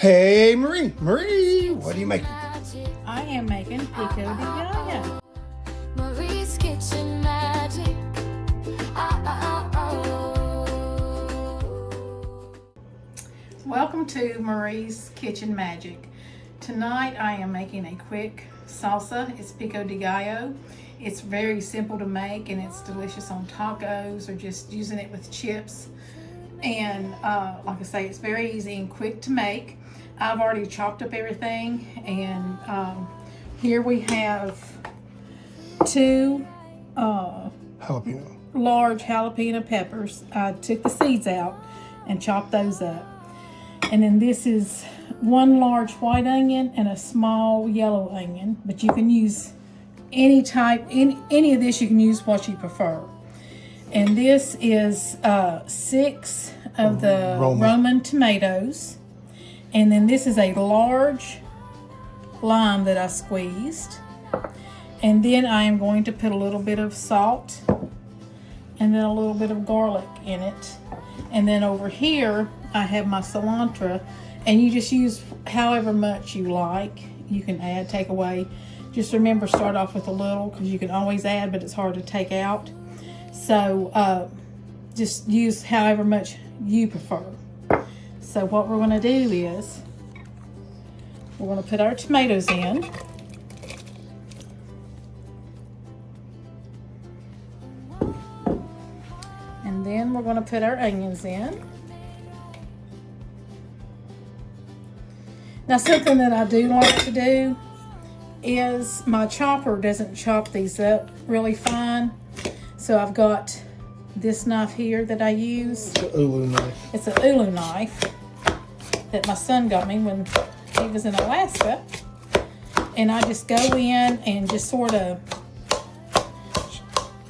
Hey, Marie, what are you making? I am making Pico de Gallo. Marie's Kitchen Magic. Welcome to Marie's Kitchen Magic. Tonight I am making a quick salsa. It's Pico de Gallo. It's very simple to make and it's delicious on tacos or just using it with chips. And like I say, it's very easy and quick to make. I've already chopped up everything, and here we have two Jalapeno. large jalapeno peppers. I took the seeds out and chopped those up. And then this is one large white onion and a small yellow onion, but you can use any type, any of this, you can use what you prefer. And this is 6 of the Roman tomatoes. And then this is a large lime that I squeezed. And then I am going to put a little bit of salt and then a little bit of garlic in it. And then over here, I have my cilantro. And you just use however much you like. You can add, take away. Just remember, start off with a little because you can always add, but it's hard to take out. So just use however much you prefer. So what we're going to do is we're going to put our tomatoes in. And then we're going to put our onions in. Now something that I do like to do is my chopper doesn't chop these up really fine. So I've got this knife here that I use. It's an Ulu knife. It's an Ulu knife that my son got me when he was in Alaska. And I just go in and just sort of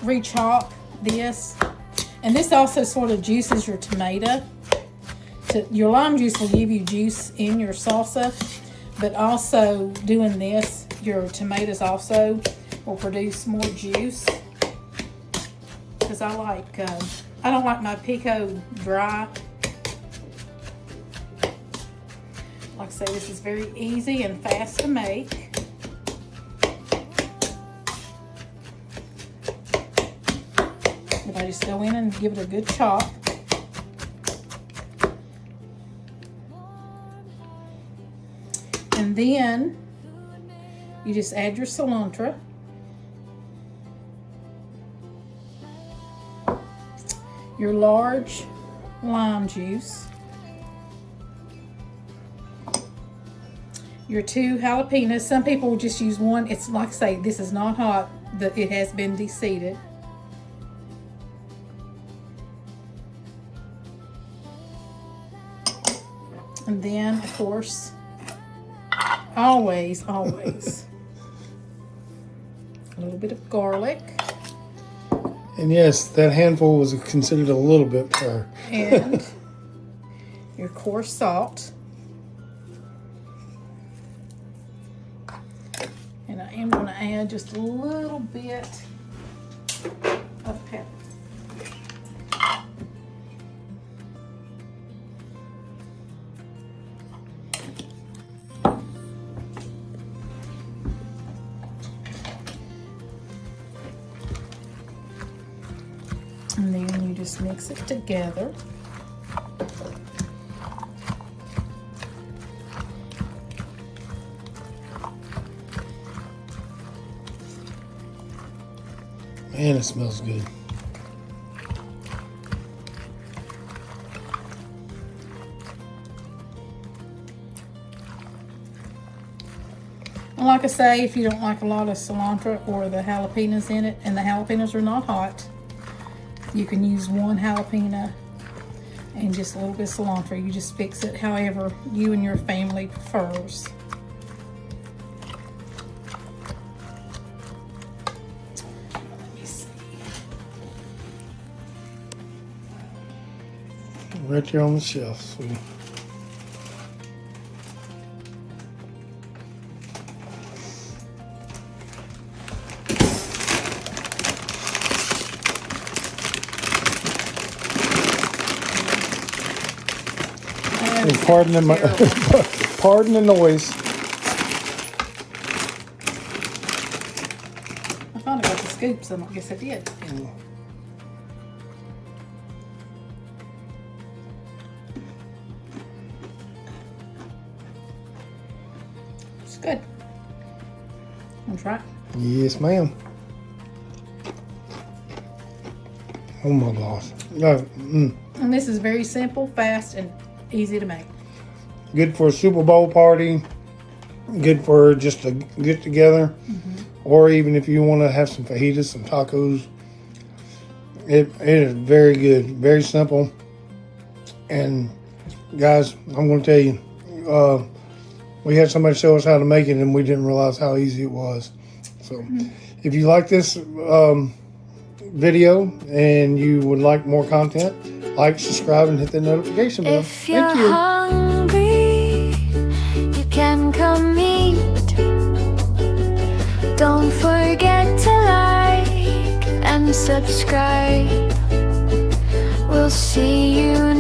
re-chop this. And this also sort of juices your tomato. Your lime juice will give you juice in your salsa, but also doing this, your tomatoes also will produce more juice. Because I don't like my pico dry. Like I say, this is very easy and fast to make. But I just go in and give it a good chop. And then you just add your cilantro. Your large lime juice. Your 2 jalapenos. Some people will just use one. It's like I say, this is not hot. It has been deseeded. And then, of course, always, a little bit of garlic. And yes, that handful was considered a little bit for her. And your coarse salt. And I am going to add just a little bit of pepper. And then you just mix it together. Man, it smells good. And like I say, if you don't like a lot of cilantro or the jalapenos in it, and the jalapenos are not hot, you can use 1 jalapeno and just a little bit of cilantro. You just fix it however you and your family prefers. Let me see. Right there on the shelf, sweetie. Pardon the, pardon the noise. I thought I got the scoops, and I guess I did. It's good. Want to try it? Yes, ma'am. Oh my gosh. And this is very simple, fast, and easy to make. Good for a Super Bowl party. Good for just a get together. Or even if you want to have some fajitas, some tacos. It is very good. Very simple. And guys, I'm going to tell you, we had somebody show us how to make it and we didn't realize how easy it was. So if you like this video and you would like more content, like, subscribe, and hit the notification bell. If you're Thank you. hungry, you can come eat. Don't forget to like and subscribe. We'll see you